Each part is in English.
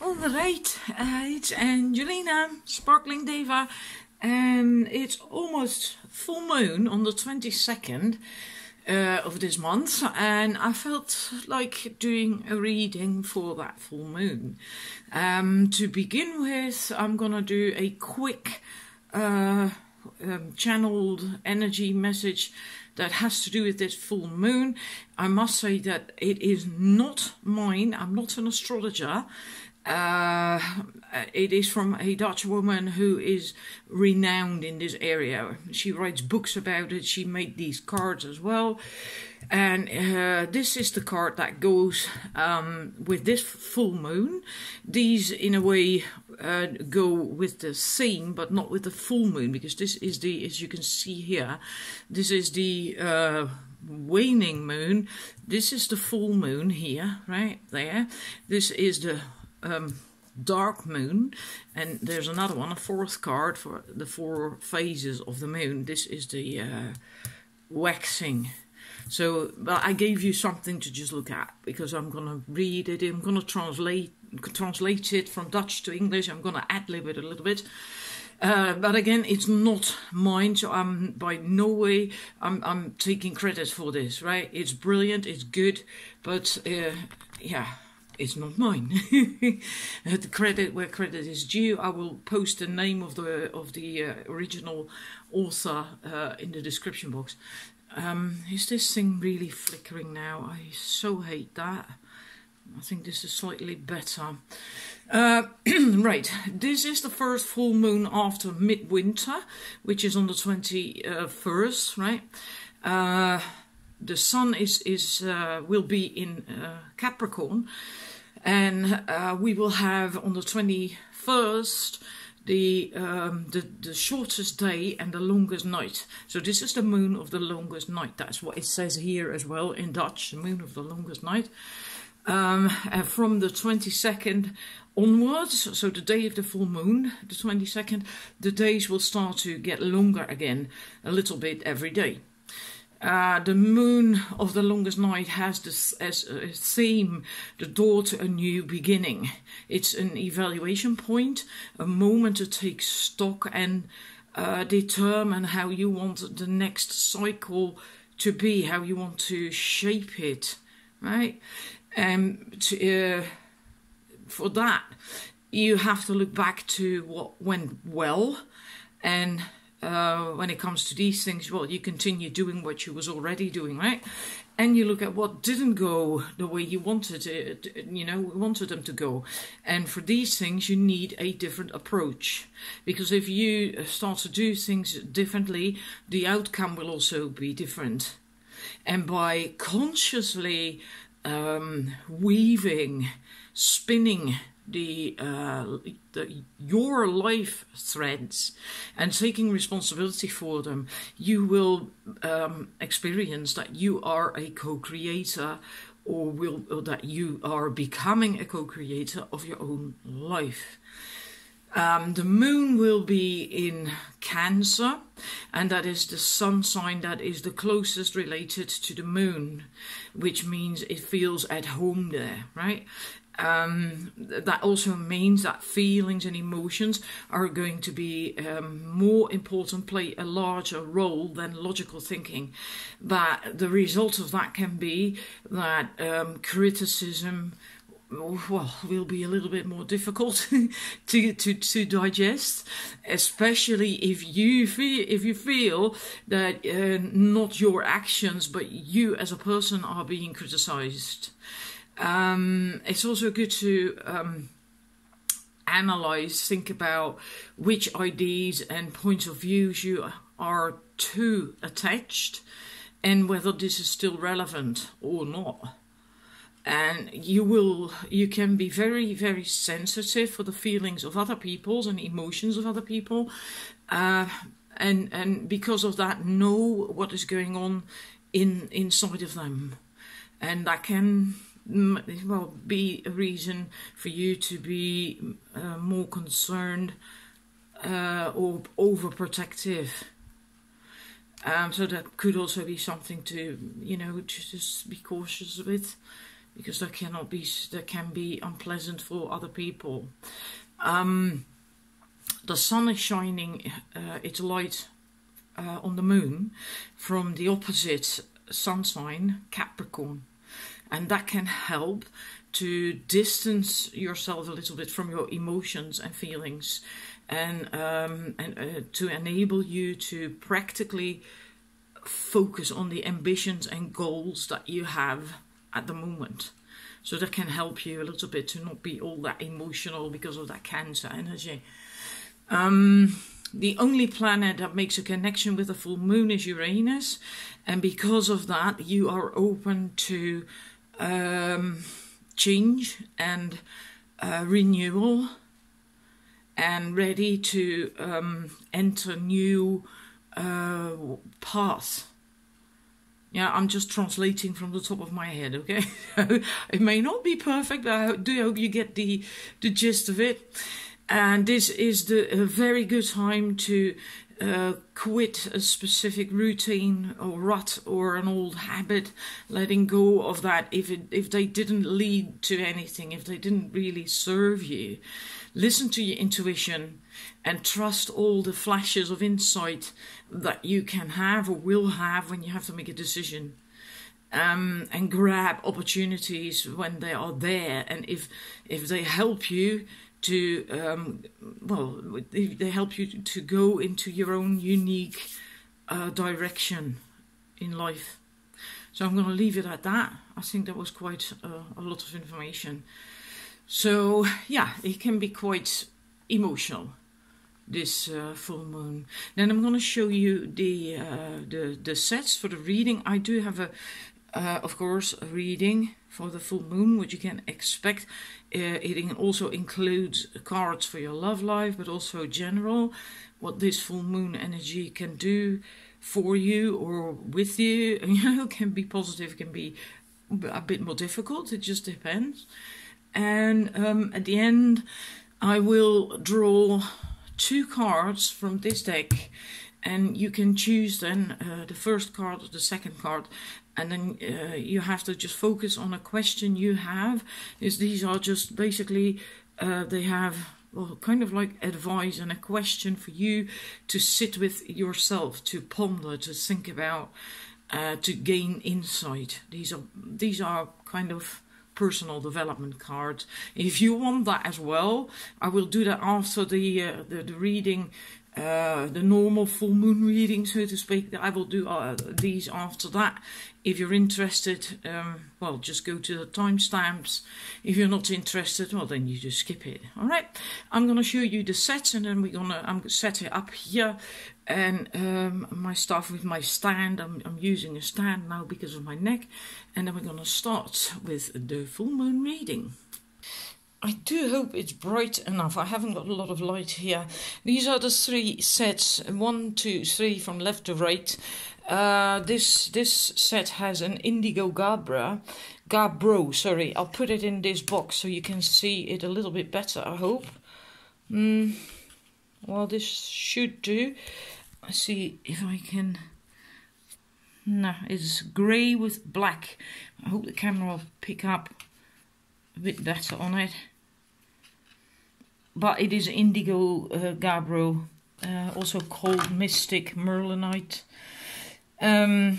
Alright, it's Angelina, Sparkling Diva, and it's almost full moon on the 22nd of this month, and I felt like doing a reading for that full moon. To begin with, I'm gonna do a quick channeled energy message that has to do with this full moon. I must say that it is not mine. I'm not an astrologer. It is from a Dutch woman who is renowned in this area. She writes books about it. She made these cards as well. And this is the card that goes with this full moon. These, in a way, go with the theme, but not with the full moon, because this is the, as you can see here, this is the waning moon. This is the full moon here, right there. This is the dark moon, and there's another one, a fourth card for the 4 phases of the moon. This is the waxing. So, but I gave you something to just look at, because I'm gonna read it. I'm gonna translate it from Dutch to English. I'm gonna ad-lib it a little bit. But again, it's not mine, so I'm by no way I'm taking credit for this, right? It's brilliant, it's good, but yeah, it's not mine. The credit where credit is due. I will post the name of the original author in the description box. Is this thing really flickering now? I so hate that. I think this is slightly better. Right, this is the first full moon after midwinter, which is on the 21st, right? The sun will be in Capricorn, and we will have on the 21st the shortest day and the longest night. So this is the moon of the longest night. That's what it says here as well in Dutch, the moon of the longest night. And from the 22nd onwards, so the day of the full moon, the 22nd, the days will start to get longer again, a little bit every day. The moon of the longest night has this as a theme, the door to a new beginning. It's an evaluation point, a moment to take stock and determine how you want the next cycle to be, how you want to shape it, right? For that, you have to look back to what went well, and when it comes to these things, well, you continue doing what you was already doing, right? And you look at what didn't go the way you wanted it, wanted them to go. And for these things, you need a different approach, because if you start to do things differently, the outcome will also be different. And by consciously weaving, spinning your life threads and taking responsibility for them, you will experience that you are a co-creator, or that you are becoming a co-creator of your own life. The moon will be in Cancer, and that is the sun sign that is the closest related to the moon, which means it feels at home there, right? That also means that feelings and emotions are going to be more important, play a larger role than logical thinking. But the result of that can be that criticism, well, will be a little bit more difficult to digest, especially if you feel that not your actions but you as a person are being criticized. It's also good to analyze, think about which ideas and points of views you are too attached, and whether this is still relevant or not. And you can be very, very sensitive for the feelings of other people and emotions of other people, and because of that, know what is going on inside of them, and that can, well, be a reason for you to be more concerned or overprotective. So that could also be something to, to just be cautious with. because that can be unpleasant for other people. The sun is shining its light on the moon from the opposite sun sign, Capricorn, and that can help to distance yourself a little bit from your emotions and feelings, and to enable you to practically focus on the ambitions and goals that you have at the moment. So that can help you a little bit to not be all that emotional because of that Cancer energy. The only planet that makes a connection with the full moon is Uranus, and because of that you are open to change and renewal, and ready to enter new paths. Yeah, I'm just translating from the top of my head, okay? It may not be perfect, but I do hope you get the gist of it. And this is a very good time to quit a specific routine or rut or an old habit, letting go of that if they didn't lead to anything, if they didn't really serve you. Listen to your intuition and trust all the flashes of insight that you can have or will have when you have to make a decision. And grab opportunities when they are there, and if they help you to they help you to go into your own unique direction in life. So I'm going to leave it at that. I think that was quite a lot of information. So yeah, it can be quite emotional, this full moon. Then I'm going to show you the sets for the reading. I do have of course, a reading for the full moon, which you can expect. It also includes cards for your love life, but also general, what this full moon energy can do for you or with you. You know, can be positive, can be a bit more difficult. It just depends. And at the end, I will draw 2 cards from this deck, and you can choose then the first card or the second card. And then you have to just focus on a question you have. These are just basically, they have, well, kind of like advice and a question for you to sit with yourself, to ponder, to think about, to gain insight. These are kind of personal development cards. If you want that as well, I will do that after the reading. The normal full moon reading, so to speak. I will do these after that. If you're interested, well, just go to the timestamps. If you're not interested, well, then you just skip it. All right, I'm going to show you the sets, and then I'm going to set it up here. And my stuff with my stand, I'm using a stand now because of my neck. And then we're going to start with the full moon reading. I do hope it's bright enough. I haven't got a lot of light here. These are the 3 sets, 1, 2, 3 from left to right. This set has an indigo gabbro, sorry. I'll put it in this box so you can see it a little bit better, I hope. Well, this should do. Let's see if I can... No, it's grey with black. I hope the camera will pick up a bit better on it. But it is indigo gabbro, also called mystic merlinite. I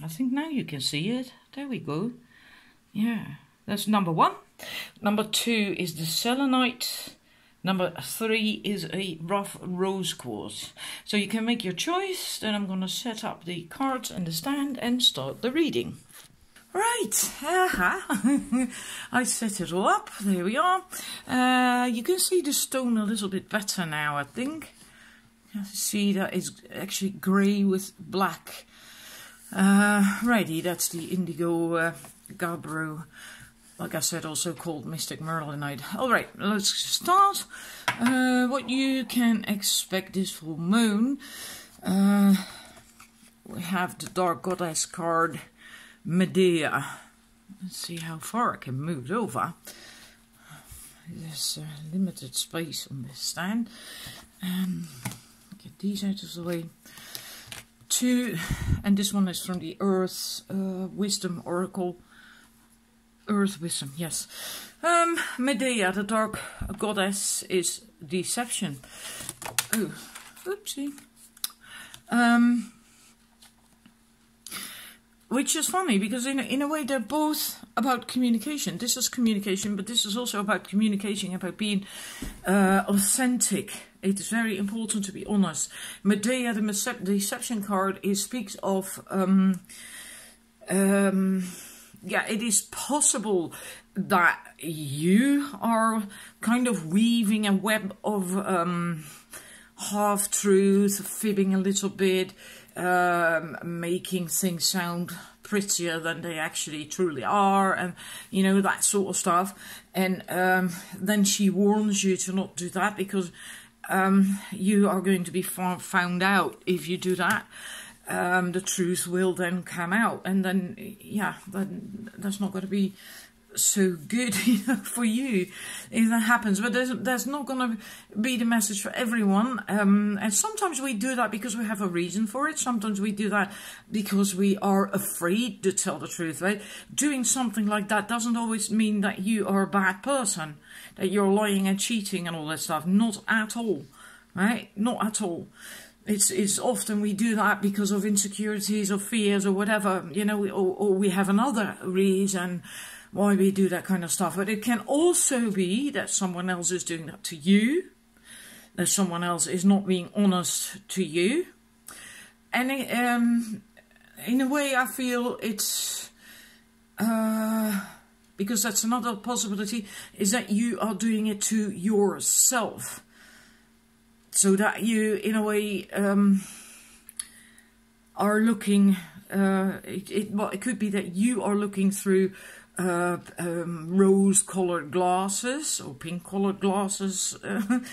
think now you can see it. There we go. Yeah, that's number 1. Number 2 is the selenite. Number 3 is a rough rose quartz. So you can make your choice. Then I'm going to set up the cards and the stand and start the reading. Right, I set it all up. There we are. You can see the stone a little bit better now, I think. You see that it's actually grey with black. Righty, that's the indigo gabbro. Like I said, also called mystic merlinite. All right, let's start. What you can expect this full moon. We have the dark goddess card, Medea. Let's see how far I can move it over. There's limited space on this stand. Get these out of the way. 2, and this one is from the Earth Wisdom Oracle. Earth wisdom, yes. Medea, the dark goddess, is deception. Oh, oopsie. Which is funny, because in a way they're both about communication. This is communication, but this is also about communicating, about being authentic. It is very important to be honest. Medea, the deception card, speaks of... yeah, it is possible that you are kind of weaving a web of half-truth, fibbing a little bit, making things sound prettier than they actually truly are, and you know, that sort of stuff. And then she warns you to not do that, because you are going to be found out if you do that. The truth will then come out, and then yeah, that's not going to be so good, you know, for you if that happens. But there's not going to be the message for everyone, and sometimes we do that because we have a reason for it. Sometimes we do that because we are afraid to tell the truth, right? Doing something like that doesn't always mean that you are a bad person, that you're lying and cheating and all that stuff. Not at all, right? Not at all. It's often we do that because of insecurities or fears or whatever, you know, or we have another reason why we do that kind of stuff. But it can also be that someone else is doing that to you, that someone else is not being honest to you. And in a way I feel it's, because that's another possibility, is that you are doing it to yourself. So that you, in a way, are looking, it could be that you are looking through rose-colored glasses or pink-colored glasses, and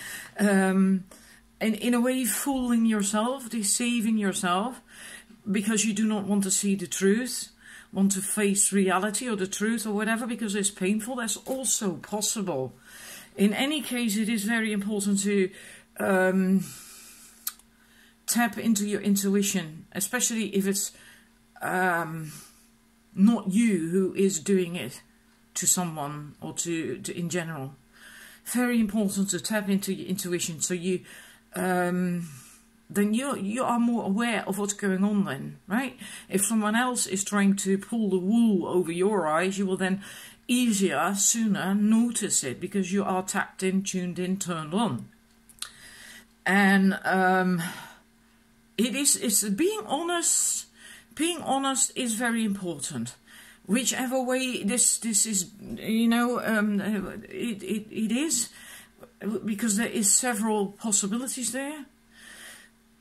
in a way fooling yourself, deceiving yourself, because you do not want to see the truth, want to face reality or the truth or whatever, because it's painful. That's also possible. In any case, it is very important to tap into your intuition, especially if it's not you who is doing it to someone or to in general. Very important to tap into your intuition, so you then you are more aware of what's going on then, right? If someone else is trying to pull the wool over your eyes, you will then sooner notice it, because you are tapped in, tuned in, turned on. And it's being honest. Being honest is very important. Whichever way this is, you know, it is, because there is several possibilities there.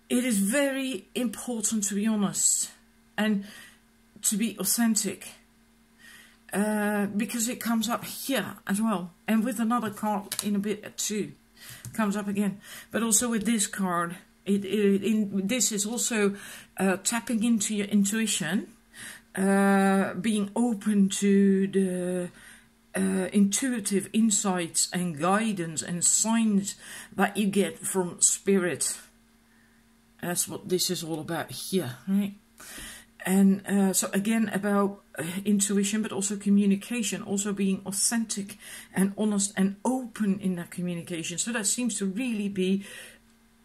It is very important to be honest and to be authentic, because it comes up here as well, and with another card in a bit too. Comes up again, but also with this card, this is also tapping into your intuition, being open to the intuitive insights and guidance and signs that you get from spirit. That's what this is all about here, right? And so again, about intuition, but also communication, also being authentic and honest and open in that communication. So that seems to really be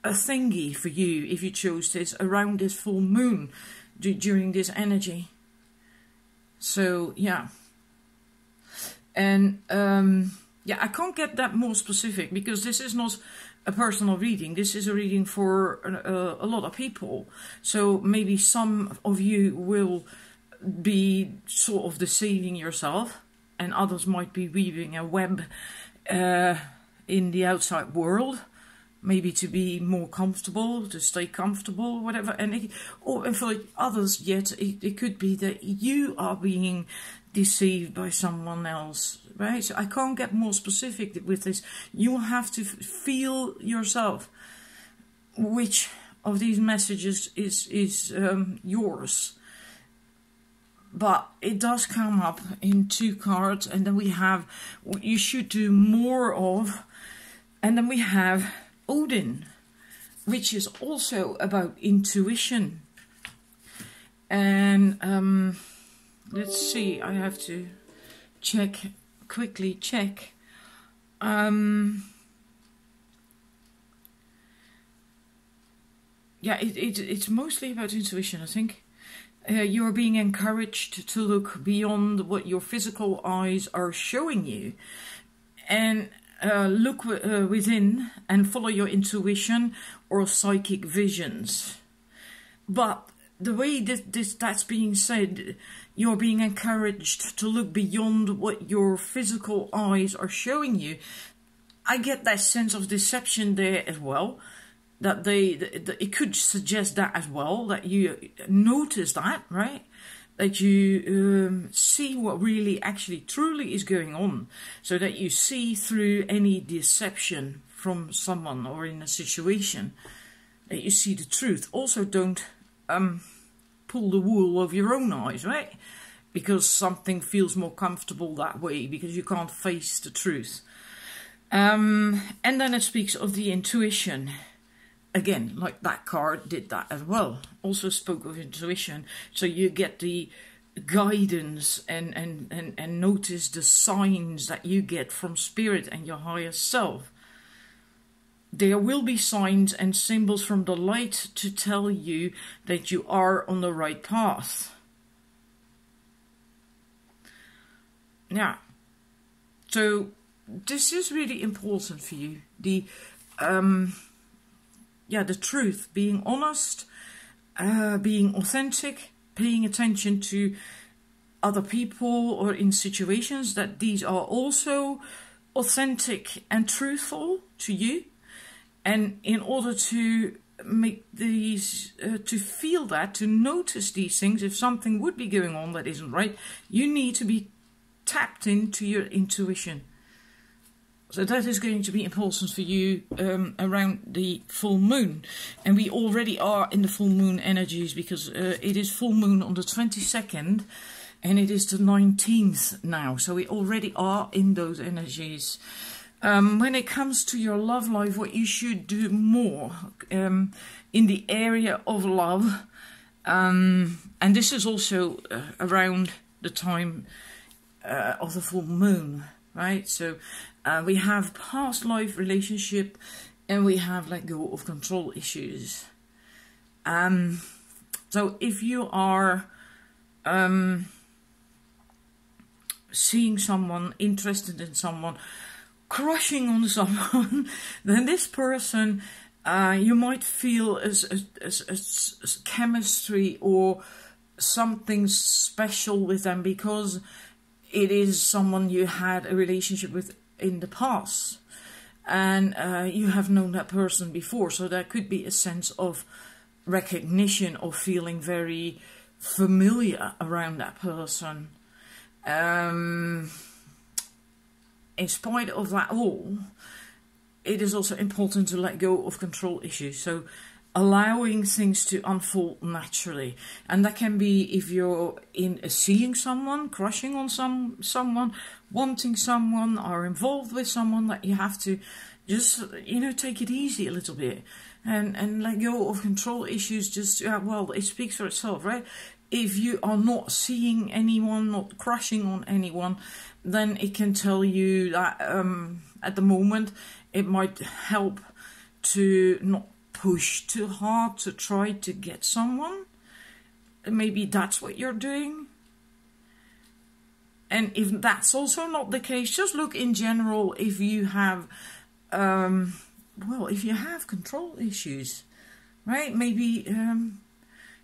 a thingy for you if you chose this around this full moon during this energy. So yeah. And yeah, I can't get that more specific, because this is not a personal reading. This is a reading for a lot of people. So maybe some of you will be sort of deceiving yourself, and others might be weaving a web in the outside world, maybe to be more comfortable, to stay comfortable, whatever. And for others, yet it could be that you are being deceived by someone else, right? So I can't get more specific with this. You will have to feel yourself which of these messages is yours. But it does come up in 2 cards, and then we have what you should do more of, and then we have Odin, which is also about intuition. And let's see, I have to quickly check. Yeah, it's mostly about intuition, I think. You are being encouraged to look beyond what your physical eyes are showing you, and look within and follow your intuition or psychic visions. But the way that's being said, you're being encouraged to look beyond what your physical eyes are showing you. I get that sense of deception there as well. That it could suggest that as well, that you notice that, right? That you see what really actually truly is going on, so that you see through any deception from someone or in a situation, that you see the truth. Also, don't pull the wool over your own eyes, right? Because something feels more comfortable that way, because you can't face the truth. And then it speaks of the intuition. Again, like that card did that as well. Also spoke of intuition. So you get the guidance and notice the signs that you get from spirit and your higher self. There will be signs and symbols from the light to tell you that you are on the right path. Yeah. So this is really important for you. The truth, being honest, being authentic, paying attention to other people or in situations, that these are also authentic and truthful to you. And in order to make these, to feel that, to notice these things, if something would be going on that isn't right, you need to be tapped into your intuition. So that is going to be important for you around the full moon. And we already are in the full moon energies, because it is full moon on the 22nd and it is the 19th now. So we already are in those energies. When it comes to your love life, what you should do more in the area of love, and this is also around the time of the full moon, right? So we have past life relationship, and we have let go of control issues. So if you are seeing someone, interested in someone, crushing on someone, then this person, you might feel as chemistry or something special with them, because it is someone you had a relationship with in the past, and you have known that person before. So there could be a sense of recognition, or feeling very familiar around that person. In spite of that all, it is also important to let go of control issues. So allowing things to unfold naturally. And that can be if you're in seeing someone, crushing on someone, wanting someone, or involved with someone, that you have to just, take it easy a little bit and let go of control issues. Just, well, it speaks for itself, right? If you are not seeing anyone, not crushing on anyone, then it can tell you that at the moment it might help to not push too hard to try to get someone. Maybe that's what you're doing. And if that's also not the case, just look in general if you have, if you have control issues, right? Maybe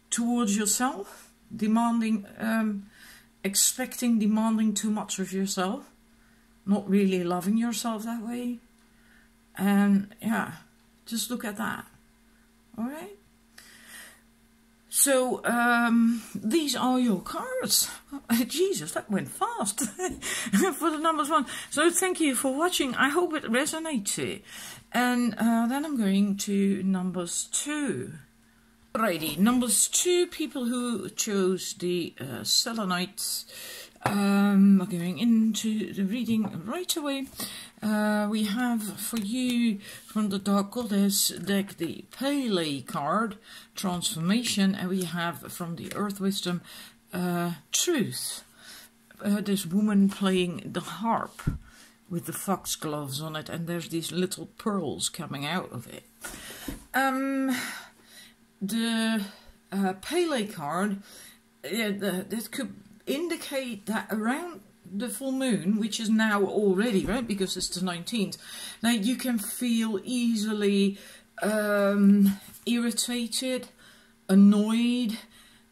towards yourself, demanding too much of yourself, not really loving yourself that way. And yeah, just look at that. All right. So these are your cards. Jesus, that went fast for the numbers one. So thank you for watching. I hope it resonated. And then I'm going to numbers 2. Alrighty, numbers 2, people who chose the selenites. We're going into the reading right away. We have for you from the Dark Goddess deck the Pele card, Transformation, and we have from the Earth Wisdom, Truth. this woman playing the harp with the foxgloves on it, and there's these little pearls coming out of it. The Pele card, that could indicate that around the full moon, which is now already, right, because it's the 19th, now you can feel easily irritated, annoyed,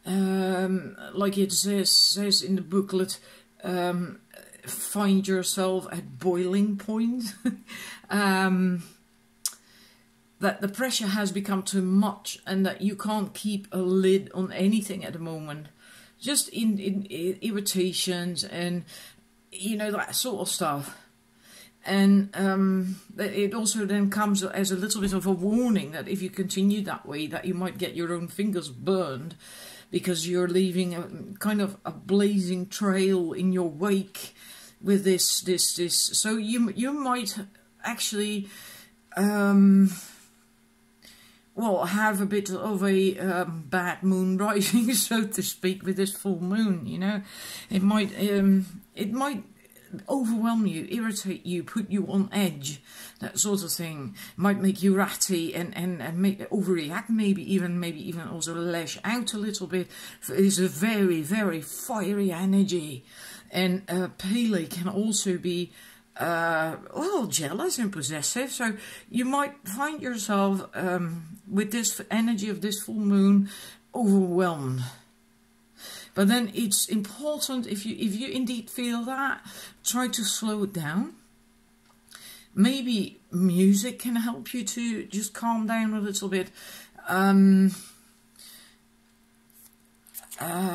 like it says in the booklet, find yourself at boiling point. That the pressure has become too much and that you can't keep a lid on anything at the moment. Just in irritations and, you know, that sort of stuff. And it also then comes as a little bit of a warning that if you continue that way, that you might get your own fingers burned, because you're leaving a kind of a blazing trail in your wake with this. So you might actually well, have a bit of a bad moon rising, so to speak, with this full moon. You know, it might overwhelm you, irritate you, put you on edge, that sort of thing. Might make you ratty and make overreact, maybe even also lash out a little bit. It's a very, very fiery energy, and Pele can also be well, jealous and possessive. So you might find yourself with this energy of this full moon overwhelmed. But then it's important, if you indeed feel that, try to slow it down. Maybe music can help you to just calm down a little bit.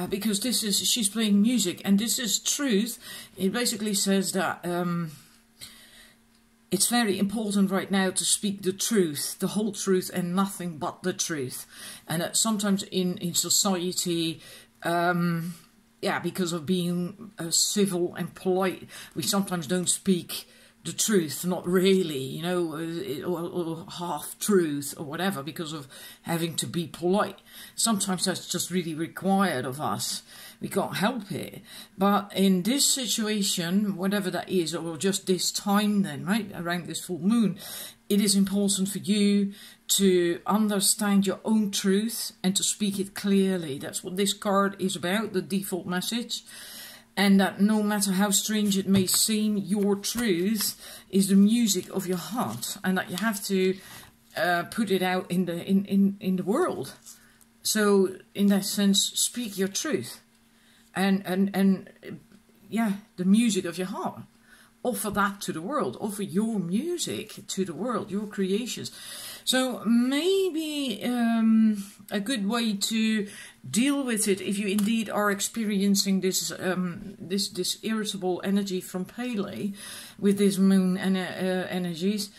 Because she's playing music, and this is truth. It basically says that it's very important right now to speak the truth, the whole truth and nothing but the truth. And that sometimes in society, yeah, because of being civil and polite, we sometimes don't speak the truth, not really, you know, or half-truth or whatever, because of having to be polite. Sometimes that's just really required of us. We can't help it. But in this situation, whatever that is, or just this time then, right, around this full moon, it is important for you to understand your own truth and to speak it clearly. That's what this card is about, the default message. And that no matter how strange it may seem, your truth is the music of your heart, and that you have to put it out in the world. So in that sense, speak your truth, and yeah, the music of your heart. Offer that to the world. Offer your music to the world, your creations. So maybe a good way to deal with it, if you indeed are experiencing this this irritable energy from Pele with this moon energies,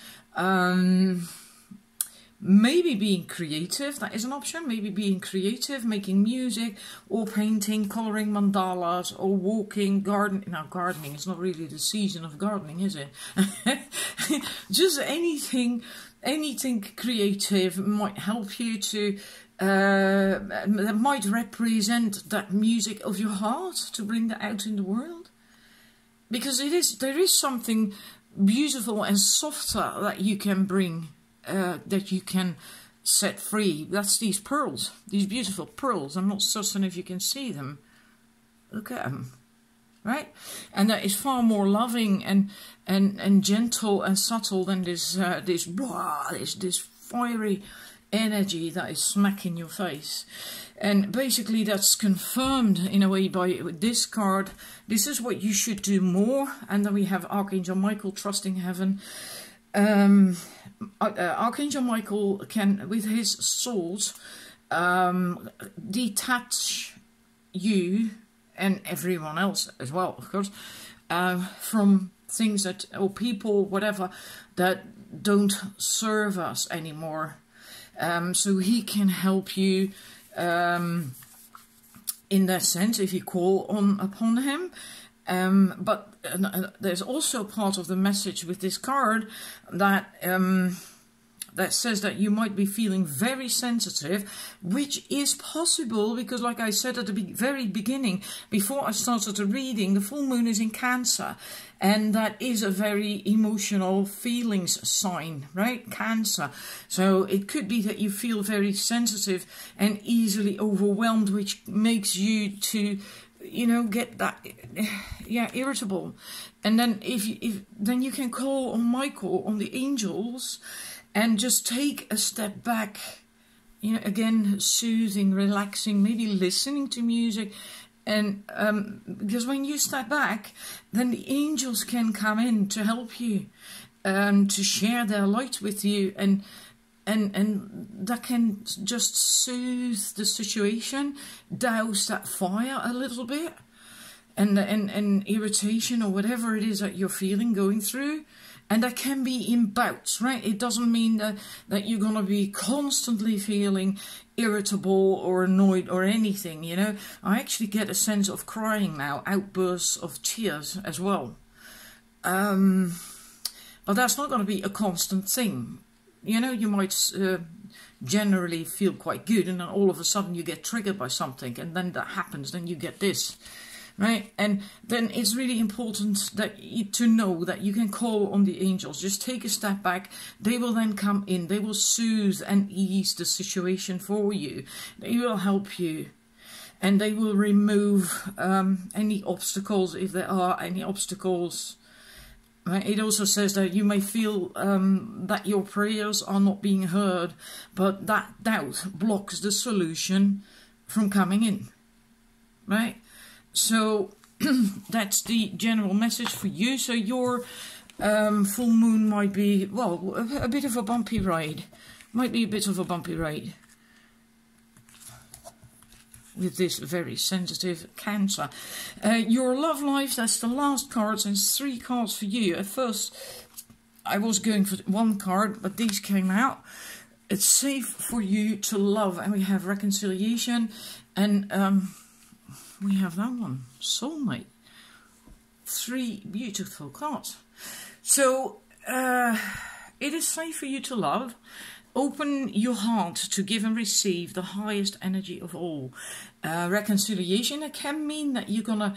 maybe being creative, that is an option. Maybe being creative, making music, or painting, colouring mandalas, or walking, gardening. Now, gardening is not really the season of gardening, is it? Just anything creative might help you to, that might represent that music of your heart, to bring that out in the world. Because there is something beautiful and softer that you can bring, that you can set free. That's these pearls, these beautiful pearls. I'm not certain if you can see them. Look at them, right? And that is far more loving and gentle and subtle than this this fiery energy that is smacking your face. And basically that's confirmed in a way by this card. This is what you should do more. And then we have Archangel Michael, trusting heaven. Archangel Michael can, with his sword, detach you and everyone else as well, of course, from things that, or people, whatever, that don't serve us anymore. So he can help you in that sense if you call upon him. But there's also part of the message with this card that that says that you might be feeling very sensitive, which is possible because, like I said at the very beginning, before I started the reading, the full moon is in Cancer, and that is a very emotional feelings sign, right? Cancer. So it could be that you feel very sensitive and easily overwhelmed, which makes you to, you know, get that, yeah, irritable. And then if then you can call on Michael, on the angels, and just take a step back, you know, again, soothing, relaxing, maybe listening to music. And because when you step back, then the angels can come in to help you, to share their light with you, and that can just soothe the situation, douse that fire a little bit, and irritation or whatever it is that you're feeling, going through. And that can be in bouts, right? It doesn't mean that you're going to be constantly feeling irritable or annoyed or anything, you know. I actually get a sense of crying now, outbursts of tears as well. But that's not going to be a constant thing. You know, you might generally feel quite good, and then all of a sudden you get triggered by something, and then that happens, then you get this. Right, and then it's really important that to know that you can call on the angels. Just take a step back. They will then come in. They will soothe and ease the situation for you. They will help you, and they will remove any obstacles, if there are any obstacles. Right? It also says that you may feel that your prayers are not being heard, but that doubt blocks the solution from coming in. Right? So that's the general message for you. So your full moon might be, well, a bit of a bumpy ride. Might be a bit of a bumpy ride with this very sensitive Cancer. Your love life, that's the last cards, and 3 cards for you. At first, I was going for 1 card, but these came out. It's safe for you to love, and we have reconciliation, and we have that one, soulmate. 3 beautiful cards. So, it is safe for you to love. Open your heart to give and receive the highest energy of all. Reconciliation, it can mean that you're gonna,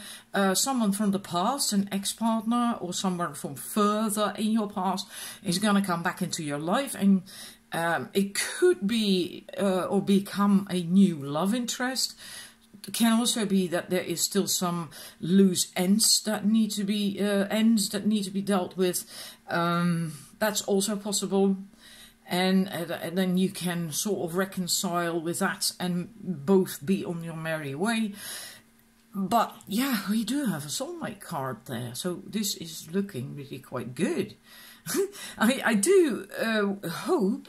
someone from the past, an ex-partner or someone from further in your past is gonna come back into your life, and it could be or become a new love interest. It can also be that there is still some loose ends that need to be dealt with. That's also possible, and then you can sort of reconcile with that and both be on your merry way. But yeah, we do have a soulmate card there, so this is looking really quite good. I do hope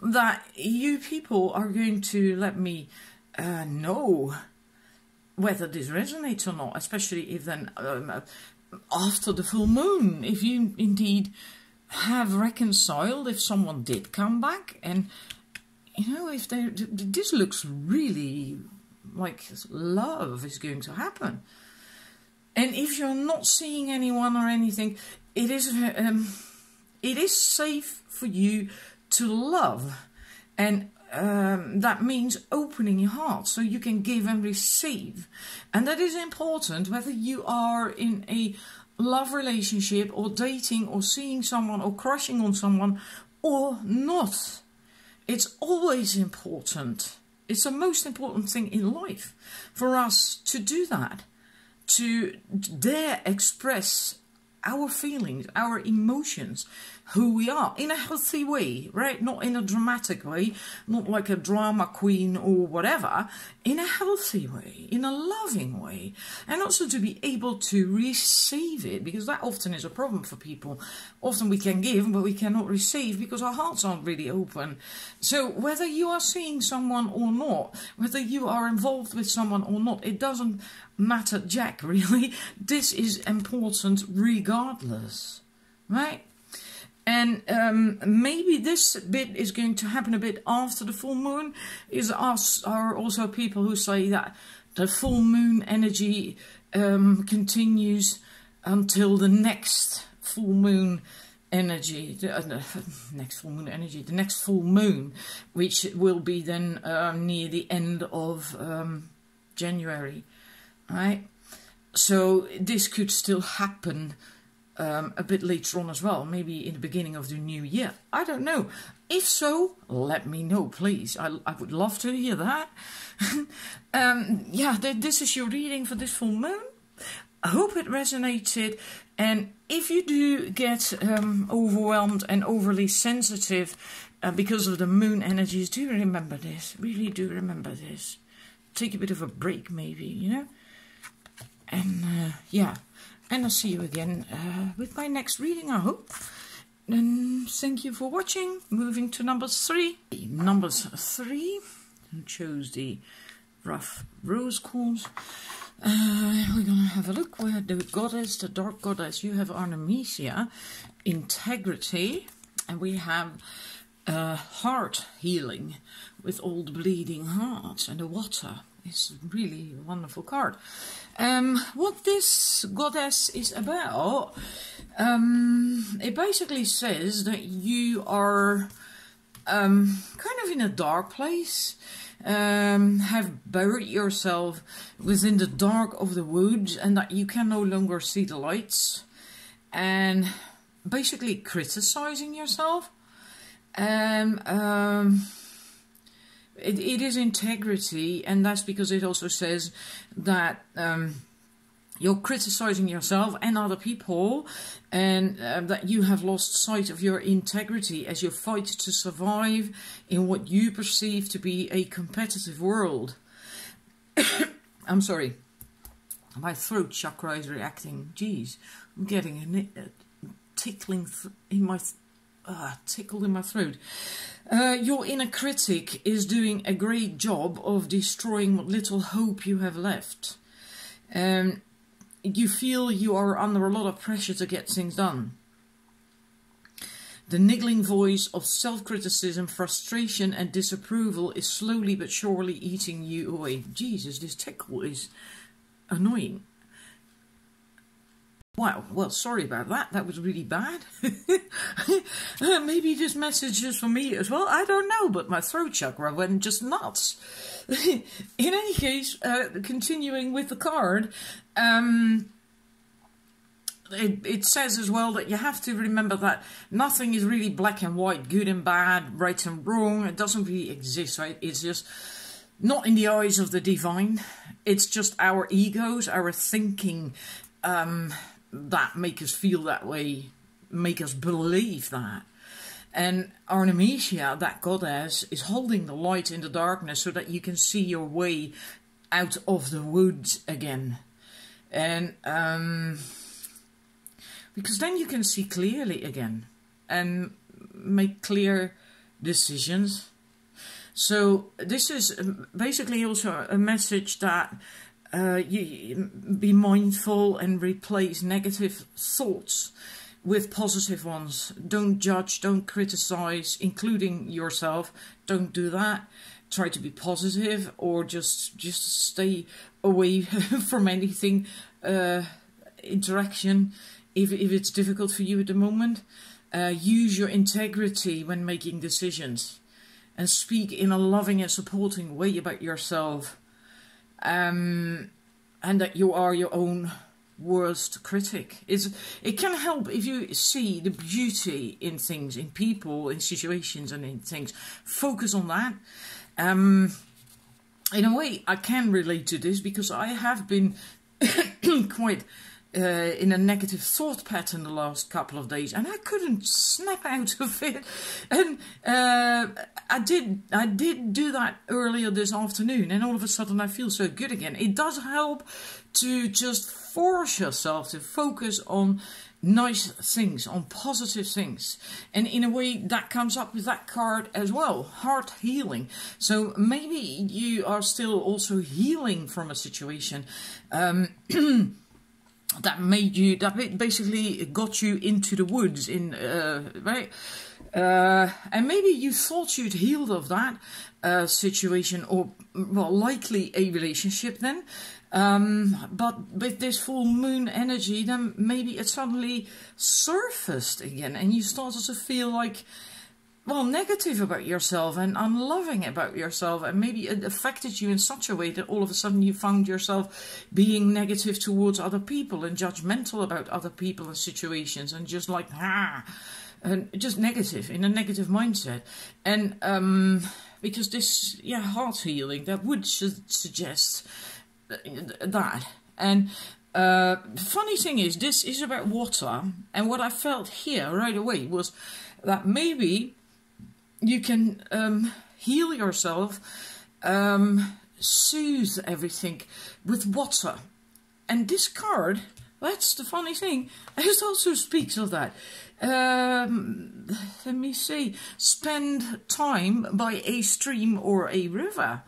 that you people are going to let me know whether this resonates or not, especially if then after the full moon, if you indeed have reconciled, if someone did come back, and you know, if this looks really like love is going to happen. And if you're not seeing anyone or anything, it is safe for you to love, and that means opening your heart so you can give and receive. And that is important whether you are in a love relationship or dating or seeing someone or crushing on someone or not. It's always important. It's the most important thing in life for us to do that, to dare express our feelings, our emotions, who we are, in a healthy way, right? Not in a dramatic way, not like a drama queen or whatever, in a healthy way, in a loving way. And also to be able to receive it, because that often is a problem for people. Often we can give, but we cannot receive because our hearts aren't really open. So whether you are seeing someone or not, whether you are involved with someone or not, it doesn't matter jack, really. This is important regardless, right? And maybe this bit is going to happen a bit after the full moon. Are also people who say that the full moon energy continues until the next full moon energy, the next full moon energy, the next full moon, which will be then near the end of January, right? So this could still happen a bit later on as well, maybe in the beginning of the new year. I don't know. If so, let me know, please. I would love to hear that. Yeah, this is your reading for this full moon. I hope it resonated, and if you do get overwhelmed and overly sensitive because of the moon energies, do remember this. Really do remember this. Take a bit of a break, maybe, you know. And yeah, and I'll see you again with my next reading, I hope. And thank you for watching. Moving to number 3. Numbers 3. I chose the rough rose quartz. We're gonna have a look where the goddess, the dark goddess, you have Artemisia, integrity, and we have heart healing with all the bleeding hearts and the water. It's really a wonderful card. What this goddess is about, it basically says that you are kind of in a dark place. Have buried yourself within the dark of the woods, and that you can no longer see the lights, and basically criticizing yourself. It is integrity, and that's because it also says that you're criticizing yourself and other people, and that you have lost sight of your integrity as you fight to survive in what you perceive to be a competitive world. I'm sorry, my throat chakra is reacting. Jeez, I'm getting a tickling in my tickle in my throat. Your inner critic is doing a great job of destroying what little hope you have left. You feel you are under a lot of pressure to get things done. The niggling voice of self-criticism, frustration and disapproval is slowly but surely eating you away. Jesus, this tickle is annoying. Wow, well, sorry about that. That was really bad. Maybe this message is for me as well. I don't know, but my throat chakra went just nuts. In any case, continuing with the card, it says as well that you have to remember that nothing is really black and white, good and bad, right and wrong. It doesn't really exist, right? It's just not in the eyes of the divine. It's just our egos, our thinking, that make us feel that way, make us believe that. And Artemisia, that goddess, is holding the light in the darkness so that you can see your way out of the woods again. And because then you can see clearly again and make clear decisions. So this is basically also a message that you be mindful and replace negative thoughts with positive ones. Don't judge, don't criticize, including yourself. Don't do that. Try to be positive, or just stay away from anything interaction if it's difficult for you at the moment. Use your integrity when making decisions, and speak in a loving and supporting way about yourself. And that you are your own worst critic. It can help if you see the beauty in things, in people, in situations and in things. Focus on that. In a way, I can relate to this because I have been quite in a negative thought pattern the last couple of days, and I couldn't snap out of it. And I did do that earlier this afternoon, and all of a sudden I feel so good again. It does help to just force yourself to focus on nice things, on positive things. And in a way that comes up with that card as well, heart healing. So maybe you are still also healing from a situation that made you, that basically got you into the woods, in right? And maybe you thought you'd healed of that situation, or well, likely a relationship then, But with this full moon energy, then maybe it suddenly surfaced again, and you started to feel like, well, negative about yourself and unloving about yourself, and maybe it affected you in such a way that all of a sudden you found yourself being negative towards other people and judgmental about other people and situations, and just like, and just negative, in a negative mindset. And because this, heart healing, that would suggest that. And funny thing is, this is about water, and what I felt here right away was that maybe you can heal yourself, soothe everything with water. And this card, that's the funny thing, it also speaks of that. Let me see, spend time by a stream or a river.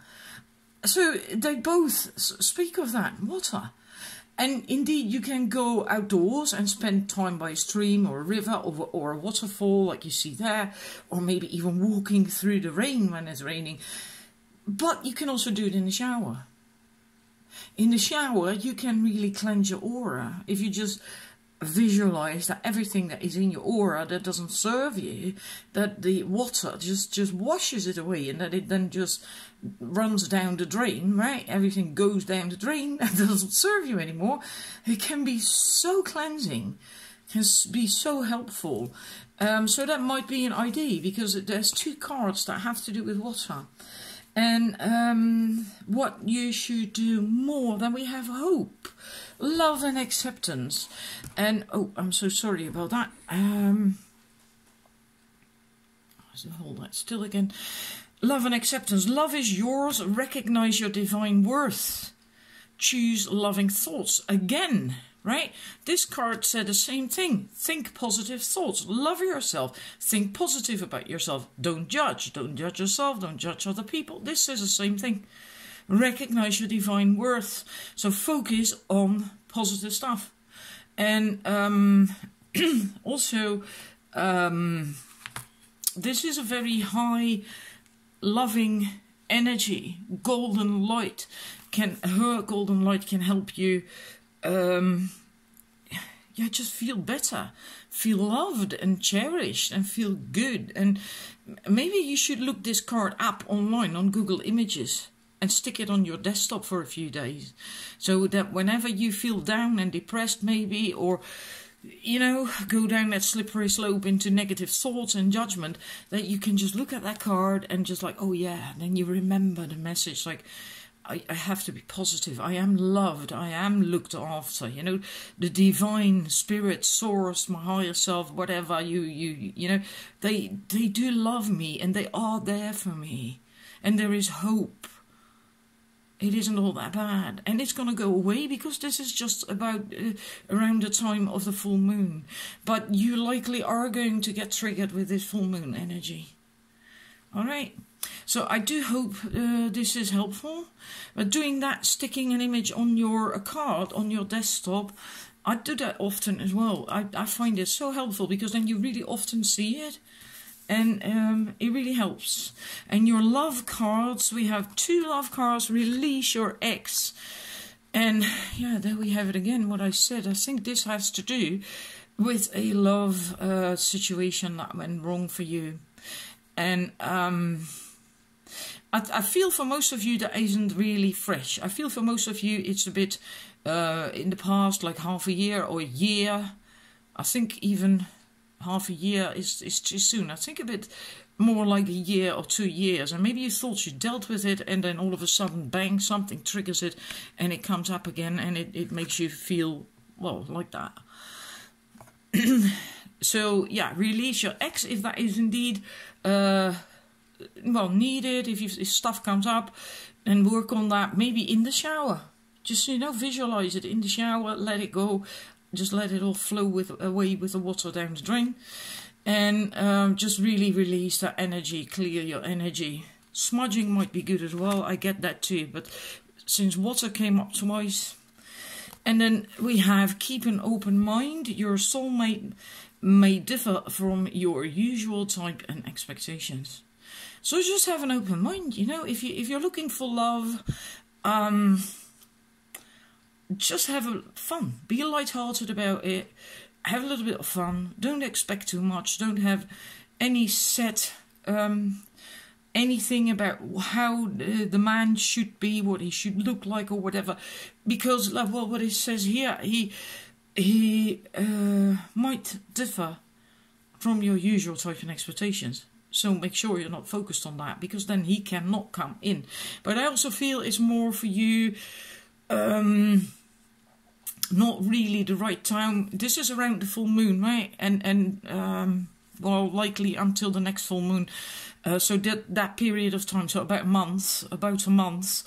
So they both speak of that, water. And indeed, you can go outdoors and spend time by a stream or a river or a waterfall like you see there, or maybe even walking through the rain when it's raining. But you can also do it in the shower. In the shower, you can really cleanse your aura. If you just visualize that everything that is in your aura that doesn't serve you, that the water just washes it away, and that it then just runs down the drain, right? Everything goes down the drain and doesn't serve you anymore. It can be so cleansing, can be so helpful. So that might be an idea, because there's two cards that have to do with water. And what you should do more, then we have hope, love and acceptance. And oh, I'm so sorry about that. Hold that still again. Love and acceptance. Love is yours. Recognize your divine worth. Choose loving thoughts. Again, right? This card said the same thing. Think positive thoughts. Love yourself. Think positive about yourself. Don't judge. Don't judge yourself. Don't judge other people. This says the same thing. Recognize your divine worth. So focus on positive stuff. And also, this is a very high loving energy. Golden light her golden light can help you just feel better, feel loved and cherished, and feel good. And maybe you should look this card up online on Google Images and stick it on your desktop for a few days, so that whenever you feel down and depressed maybe, or go down that slippery slope into negative thoughts and judgment, that you can just look at that card and just like, oh yeah, and then you remember the message, like, I have to be positive. I am loved. I am looked after. The divine spirit, source, my higher self, whatever they do love me, and they are there for me, and there is hope. It isn't all that bad, and it's going to go away, because this is just about around the time of the full moon. But you likely are going to get triggered with this full moon energy. All right. So I do hope this is helpful. But doing that, sticking an image on your card on your desktop, I do that often as well. I find it so helpful, because then you really often see it. And it really helps. And your love cards, we have 2 love cards. Release your ex. And yeah, there we have it again, what I said. I think this has to do with a love situation that went wrong for you. And I feel for most of you that isn't really fresh. I feel for most of you it's a bit in the past, like half a year or a year. I think even half a year is too soon. I think a bit more like a year or 2 years. And maybe you thought you dealt with it, and then all of a sudden, bang, something triggers it, and it comes up again, and it makes you feel, well, like that. So, yeah, release your ex if that is indeed needed. If stuff comes up, and work on that, maybe in the shower. Just, visualize it in the shower, let it go. Just let it all flow away with the water down the drain. And just really release that energy, clear your energy. Smudging might be good as well, I get that too. But since water came up twice. And then we have keep an open mind. Your soulmate may differ from your usual type and expectations. So just have an open mind, if you're looking for love, just have fun. Be light-hearted about it. Have a little bit of fun. Don't expect too much. Don't have any set anything about how the man should be, what he should look like, or whatever. Because, well, what it says here, he might differ from your usual type and expectations. So make sure you're not focused on that, because then he cannot come in. But I also feel it's more for you, not really the right time. This is around the full moon, right? And well, likely until the next full moon. So that period of time, so about a month,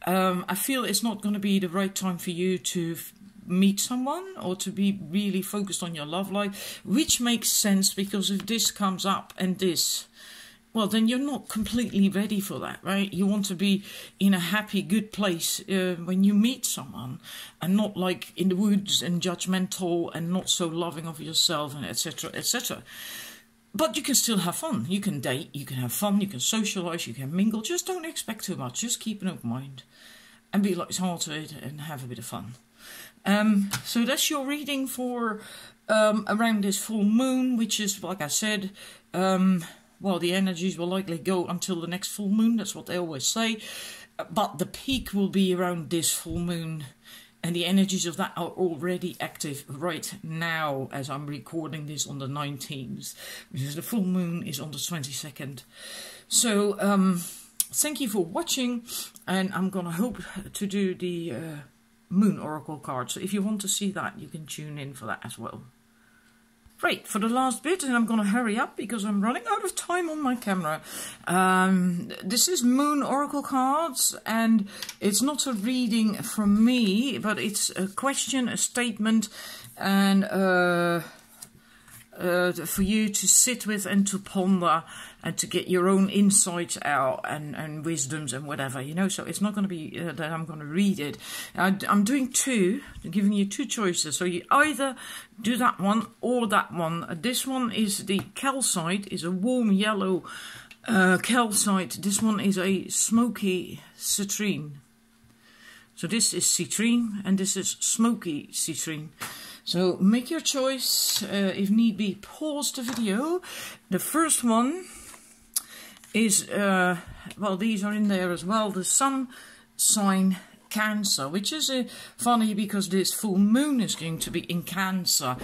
I feel it's not going to be the right time for you to meet someone or to be really focused on your love life, which makes sense, because if this comes up and this, well, then you're not completely ready for that, right? You want to be in a happy, good place when you meet someone, and not like in the woods and judgmental and not so loving of yourself, and etc., etc. But you can still have fun. You can date, you can have fun, you can socialise, you can mingle. Just don't expect too much. Just keep an open mind and be light-hearted and have a bit of fun. So that's your reading for around this full moon, which is, like I said, well, the energies will likely go until the next full moon. That's what they always say. But the peak will be around this full moon. And the energies of that are already active right now as I'm recording this on the 19th. Because the full moon is on the 22nd. So, thank you for watching. And I'm going to hope to do the Moon Oracle card. So if you want to see that, you can tune in for that as well. Right, for the last bit, and I'm going to hurry up because I'm running out of time on my camera. This is Moon Oracle cards, and it's not a reading from me, but it's a question, a statement, and for you to sit with and to ponder and to get your own insights out and wisdoms and whatever, you know. So it's not going to be that I'm going to read it. I'm doing two, giving you two choices. So you either do that one or that one. This one is the calcite, is a warm yellow calcite. This one is a Smokey Citrine. So this is Citrine and this is Smokey Citrine. So make your choice. If need be, pause the video. The first one is, well, these are in there as well. The sun sign Cancer, which is funny because this full moon is going to be in Cancer.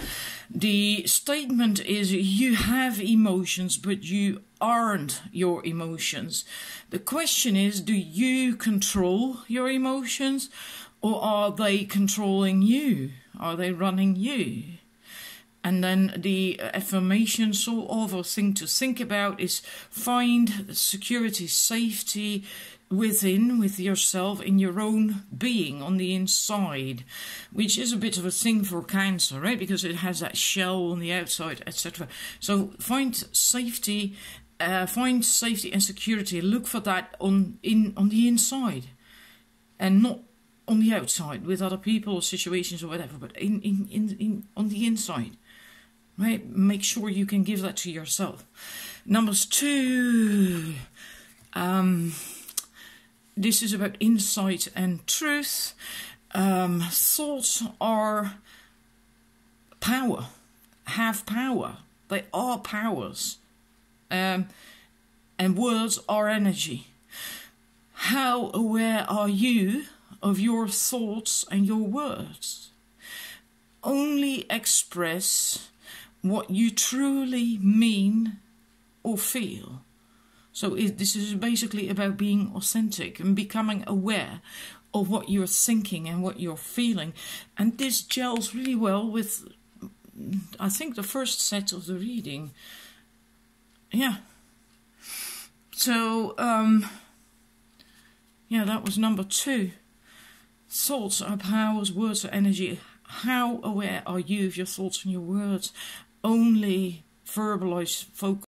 The statement is you have emotions, but you aren't your emotions. The question is, do you control your emotions, or are they controlling you? Are they running you? And then the affirmation, sort of, or thing to think about is find security, safety within, with yourself, in your own being, on the inside, which is a bit of a thing for Cancer, right? Because it has that shell on the outside, etc. So find safety and security. Look for that on the inside, and not on the outside with other people or situations or whatever, but on the inside. Right? Make sure you can give that to yourself. Numbers 2. This is about insight and truth. Thoughts are power. Have power. They are powers. And words are energy. How aware are you of your thoughts and your words? Only express what you truly mean or feel. So this is basically about being authentic and becoming aware of what you're thinking and what you're feeling. And this gels really well with, I think, the first set of the reading. Yeah. So, yeah, that was number 2. Thoughts are powers, words are energy. How aware are you of your thoughts and your words? Only verbalize, focus